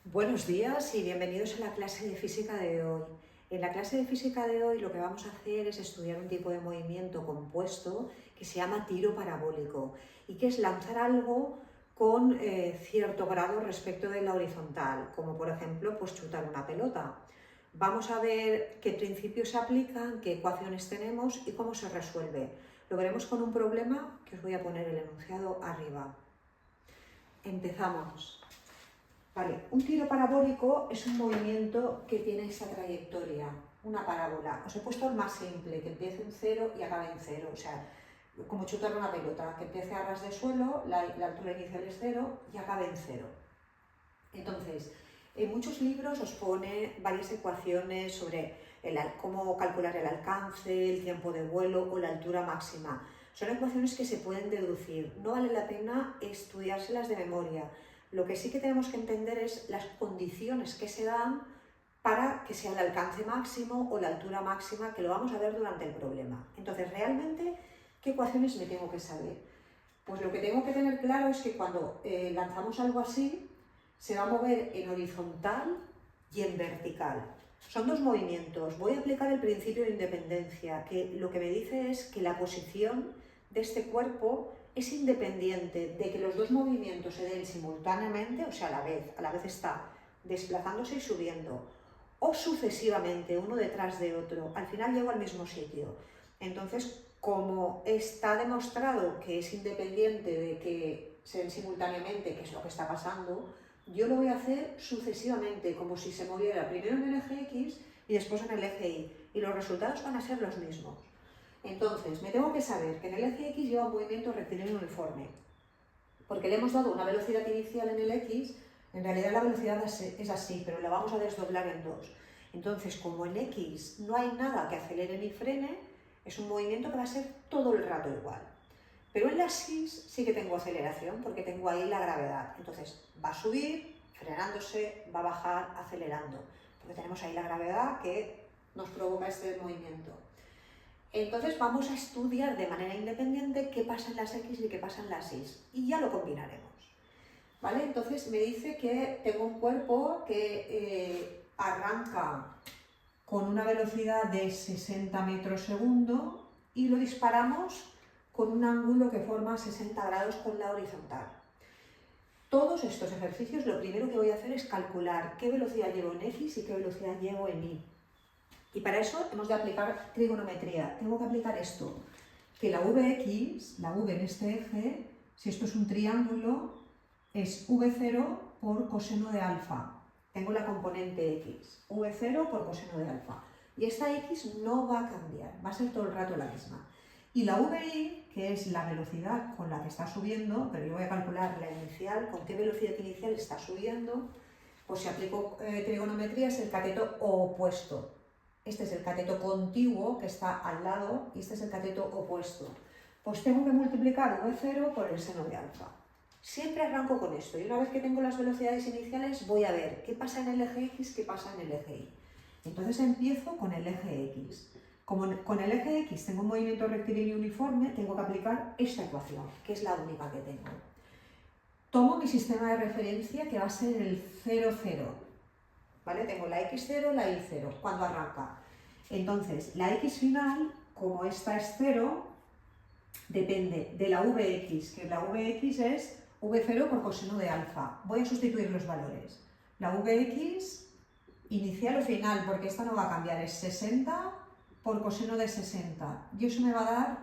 Buenos días y bienvenidos a la clase de física de hoy. En la clase de física de hoy lo que vamos a hacer es estudiar un tipo de movimiento compuesto que se llama tiro parabólico y que es lanzar algo con cierto grado respecto de la horizontal, como por ejemplo pues chutar una pelota. Vamos a ver qué principios se aplican, qué ecuaciones tenemos y cómo se resuelve. Lo veremos con un problema que os voy a poner el enunciado arriba. Empezamos. Vale, un tiro parabólico es un movimiento que tiene esa trayectoria, una parábola. Os he puesto el más simple, que empiece en 0 y acabe en 0, o sea, como chutar una pelota, que empiece a ras de suelo, la altura inicial es 0 y acabe en 0. Entonces, en muchos libros os pone varias ecuaciones sobre cómo calcular el alcance, el tiempo de vuelo o la altura máxima. Son ecuaciones que se pueden deducir, no vale la pena estudiárselas de memoria. Lo que sí que tenemos que entender es las condiciones que se dan para que sea el alcance máximo o la altura máxima, que lo vamos a ver durante el problema. Entonces, realmente, ¿qué ecuaciones me tengo que saber? Pues lo que tengo que tener claro es que cuando lanzamos algo así, se va a mover en horizontal y en vertical. Son dos movimientos. Voy a aplicar el principio de independencia, que lo que me dice es que la posición de este cuerpo es independiente de que los dos movimientos se den simultáneamente, o sea, a la vez está desplazándose y subiendo, o sucesivamente, uno detrás de otro. Al final llego al mismo sitio. Entonces, como está demostrado que es independiente de que se den simultáneamente, que es lo que está pasando, yo lo voy a hacer sucesivamente, como si se moviera primero en el eje X y después en el eje Y, y los resultados van a ser los mismos. Entonces, me tengo que saber que en el eje X lleva un movimiento rectilíneo uniforme, porque le hemos dado una velocidad inicial en el X, en realidad la velocidad es así, pero la vamos a desdoblar en dos. Entonces, como en X no hay nada que acelere ni frene, es un movimiento que va a ser todo el rato igual. Pero en las Y sí que tengo aceleración, porque tengo ahí la gravedad. Entonces, va a subir, frenándose, va a bajar, acelerando, porque tenemos ahí la gravedad que nos provoca este movimiento. Entonces vamos a estudiar de manera independiente qué pasa en las X y qué pasa en las Y, y ya lo combinaremos. ¿Vale? Entonces me dice que tengo un cuerpo que arranca con una velocidad de 60 metros segundo y lo disparamos con un ángulo que forma 60 grados con la horizontal. Todos estos ejercicios lo primero que voy a hacer es calcular qué velocidad llevo en X y qué velocidad llevo en Y. Y para eso hemos de aplicar trigonometría. Tengo que aplicar esto, que la Vx, la V en este eje, si esto es un triángulo, es V0 por coseno de alfa. Tengo la componente X, V0 por coseno de alfa. Y esta X no va a cambiar, va a ser todo el rato la misma. Y la VI, que es la velocidad con la que está subiendo, pero yo voy a calcular la inicial, con qué velocidad inicial está subiendo, pues si aplico trigonometría es el cateto opuesto. Este es el cateto contiguo que está al lado y este es el cateto opuesto. Pues tengo que multiplicar V0 por el seno de alfa. Siempre arranco con esto y una vez que tengo las velocidades iniciales voy a ver qué pasa en el eje X, qué pasa en el eje Y. Entonces empiezo con el eje X. Como con el eje X tengo un movimiento rectilíneo uniforme, tengo que aplicar esta ecuación, que es la única que tengo. Tomo mi sistema de referencia que va a ser el 0, 0. ¿Vale? Tengo la X0, la Y0, cuando arranca. Entonces, la X final, como esta es 0, depende de la Vx, que la Vx es V0 por coseno de alfa. Voy a sustituir los valores. La Vx inicial o final, porque esta no va a cambiar, es 60 por coseno de 60. Y eso me va a dar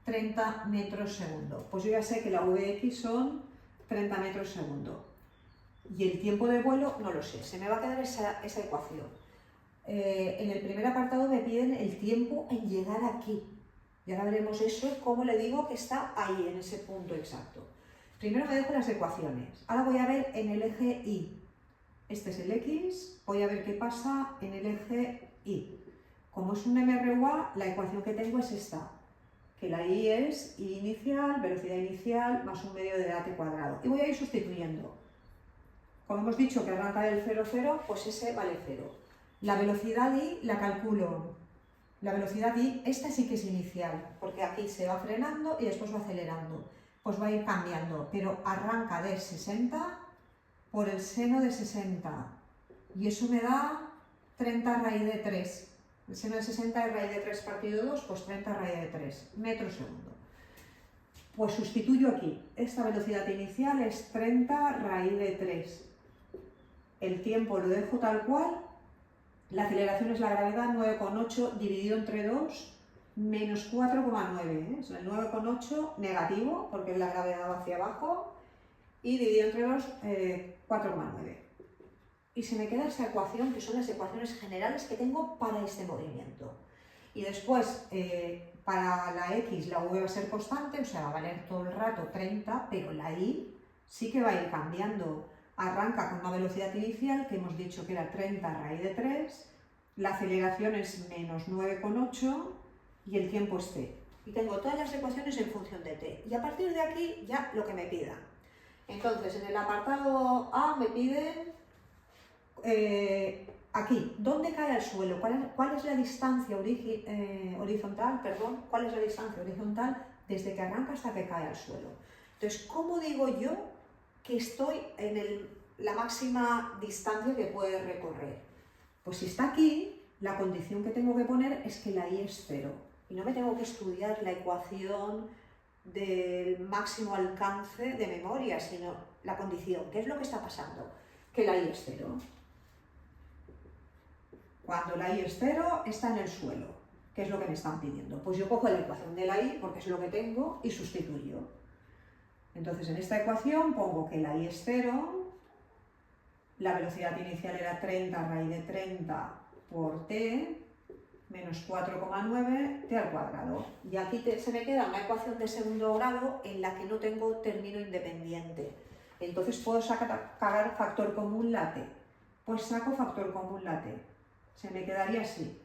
30 metros segundo. Pues yo ya sé que la Vx son 30 metros segundo. Y el tiempo de vuelo no lo sé, se me va a quedar esa ecuación. En el primer apartado me piden el tiempo en llegar aquí. Y ahora veremos eso, cómo le digo que está ahí, en ese punto exacto. Primero me dejo las ecuaciones. Ahora voy a ver en el eje Y. Este es el X, voy a ver qué pasa en el eje Y. Como es un MRUA, la ecuación que tengo es esta, que la Y es Y inicial, velocidad inicial, más un medio de t cuadrado. Y voy a ir sustituyendo. Como hemos dicho que arranca del 0, 0, pues ese vale 0. La velocidad I la calculo. La velocidad I, esta sí que es inicial, porque aquí se va frenando y después va acelerando. Pues va a ir cambiando, pero arranca de 60 por el seno de 60. Y eso me da 30 raíz de 3. El seno de 60 es raíz de 3 partido 2, pues 30 raíz de 3 metros segundo. Pues sustituyo aquí. Esta velocidad inicial es 30 raíz de 3. El tiempo lo dejo tal cual. La aceleración es la gravedad, 9,8 dividido entre 2, menos 4,9. Es el 9,8 negativo, porque es la gravedad va hacia abajo, y dividido entre 2, 4,9. Y se me queda esta ecuación, que son las ecuaciones generales que tengo para este movimiento. Y después, para la X, la V va a ser constante, o sea, va a valer todo el rato 30, pero la Y sí que va a ir cambiando. Arranca con una velocidad inicial, que hemos dicho que era 30 raíz de 3, la aceleración es menos 9,8 y el tiempo es t. Y tengo todas las ecuaciones en función de t. Y a partir de aquí, ya lo que me pida. Entonces, en el apartado A me piden aquí, ¿dónde cae al suelo? ¿Cuál es la distancia horizontal? ¿Cuál es la distancia horizontal desde que arranca hasta que cae al suelo? Entonces, ¿cómo digo yo que estoy en la máxima distancia que puede recorrer? Pues si está aquí, la condición que tengo que poner es que la y es 0. Y no me tengo que estudiar la ecuación del máximo alcance de memoria, sino la condición. ¿Qué es lo que está pasando? Que la y es 0. Cuando la y es 0, está en el suelo. ¿Qué es lo que me están pidiendo? Pues yo cojo la ecuación de la y, porque es lo que tengo, y sustituyo. Entonces, en esta ecuación pongo que la y es 0, la velocidad inicial era 30 raíz de 30 por t, menos 4,9 t al cuadrado. Y aquí se me queda una ecuación de segundo grado en la que no tengo término independiente. Entonces puedo sacar factor común la t. Pues saco factor común la t. Se me quedaría así,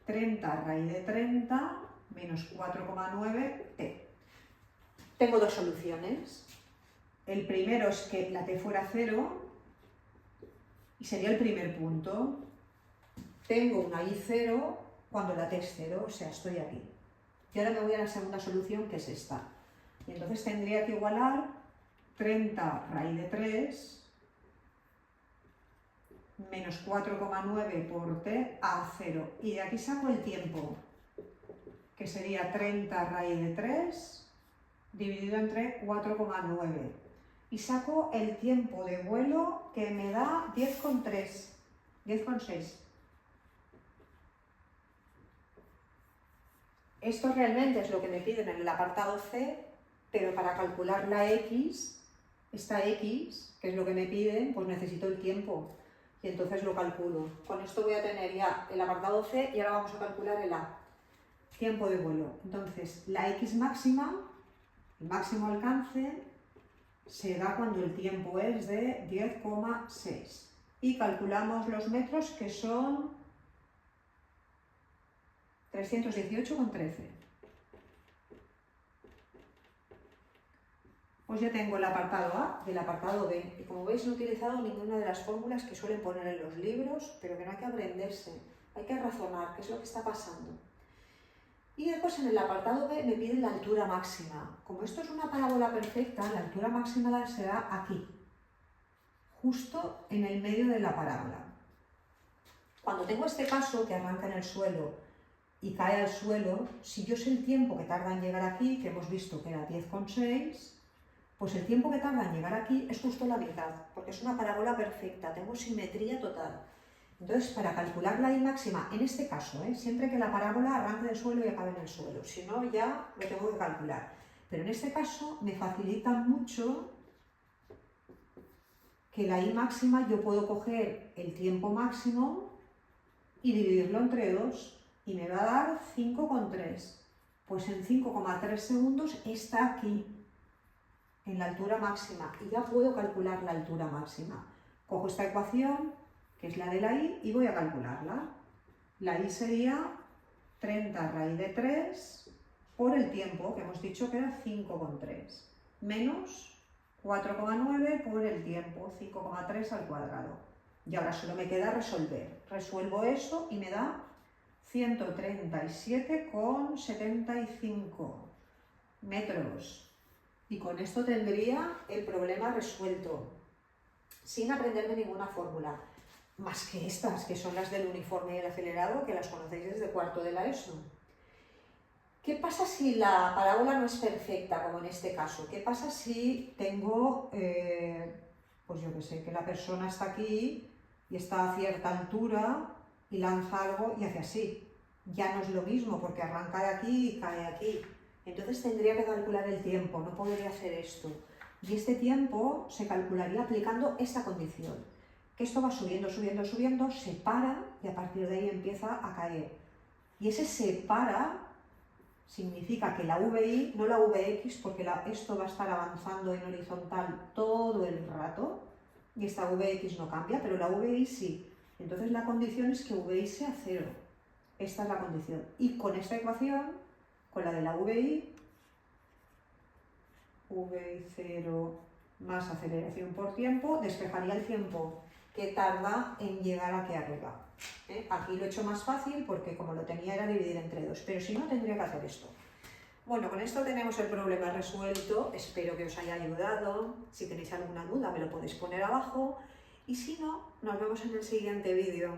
30 raíz de 30 menos 4,9 t. Tengo dos soluciones. El primero es que la t fuera 0 y sería el primer punto. Tengo una y 0 cuando la t es 0, o sea, estoy aquí. Y ahora me voy a la segunda solución, que es esta. Y entonces tendría que igualar 30 raíz de 3 menos 4,9 por t a 0. Y de aquí saco el tiempo, que sería 30 raíz de 3 dividido entre 4,9. Y saco el tiempo de vuelo, que me da 10,3, 10,6. Esto realmente es lo que me piden en el apartado C, pero para calcular la X, esta X, que es lo que me piden, pues necesito el tiempo. Y entonces lo calculo. Con esto voy a tener ya el apartado C y ahora vamos a calcular el A. Tiempo de vuelo. Entonces, la X máxima, el máximo alcance, se da cuando el tiempo es de 10,6. Y calculamos los metros, que son 318,13. Pues ya tengo el apartado A del apartado B. Y como veis, no he utilizado ninguna de las fórmulas que suelen poner en los libros, pero que no hay que aprenderse. Hay que razonar qué es lo que está pasando. Y después en el apartado B me piden la altura máxima. Como esto es una parábola perfecta, la altura máxima será aquí, justo en el medio de la parábola. Cuando tengo este caso, que arranca en el suelo y cae al suelo, si yo sé el tiempo que tarda en llegar aquí, que hemos visto que era 10,6, pues el tiempo que tarda en llegar aquí es justo la mitad, porque es una parábola perfecta, tengo simetría total. Entonces, para calcular la I máxima, en este caso, siempre que la parábola arranque del suelo y acabe en el suelo, si no ya lo tengo que calcular. Pero en este caso me facilita mucho que la I máxima yo puedo coger el tiempo máximo y dividirlo entre 2 y me va a dar 5,3. Pues en 5,3 segundos está aquí, en la altura máxima, y ya puedo calcular la altura máxima. Cojo esta ecuación, que es la de la I, y voy a calcularla. La I sería 30 raíz de 3 por el tiempo, que hemos dicho que era 5,3, menos 4,9 por el tiempo, 5,3 al cuadrado. Y ahora solo me queda resolver. Resuelvo eso y me da 137,75 metros. Y con esto tendría el problema resuelto. sin aprenderme ninguna fórmula, más que estas, que son las del uniforme y el acelerado, que las conocéis desde cuarto de la ESO. ¿Qué pasa si la parábola no es perfecta, como en este caso? ¿Qué pasa si tengo, pues yo qué sé, que la persona está aquí y está a cierta altura y lanza algo y hace así? Ya no es lo mismo porque arranca de aquí y cae aquí. Entonces tendría que calcular el tiempo, no podría hacer esto. Y este tiempo se calcularía aplicando esta condición, que esto va subiendo, subiendo, subiendo, se para y a partir de ahí empieza a caer. Y ese se para significa que la VI, no la VX, porque esto va a estar avanzando en horizontal todo el rato, y esta VX no cambia, pero la VI sí. Entonces la condición es que VI sea 0. Esta es la condición. Y con esta ecuación, con la de la VI 0 más aceleración por tiempo, despejaría el tiempo que tarda en llegar aquí arriba. Aquí lo he hecho más fácil porque como lo tenía era dividir entre 2, pero si no tendría que hacer esto. Bueno, con esto tenemos el problema resuelto, espero que os haya ayudado. Si tenéis alguna duda me lo podéis poner abajo y si no, nos vemos en el siguiente vídeo.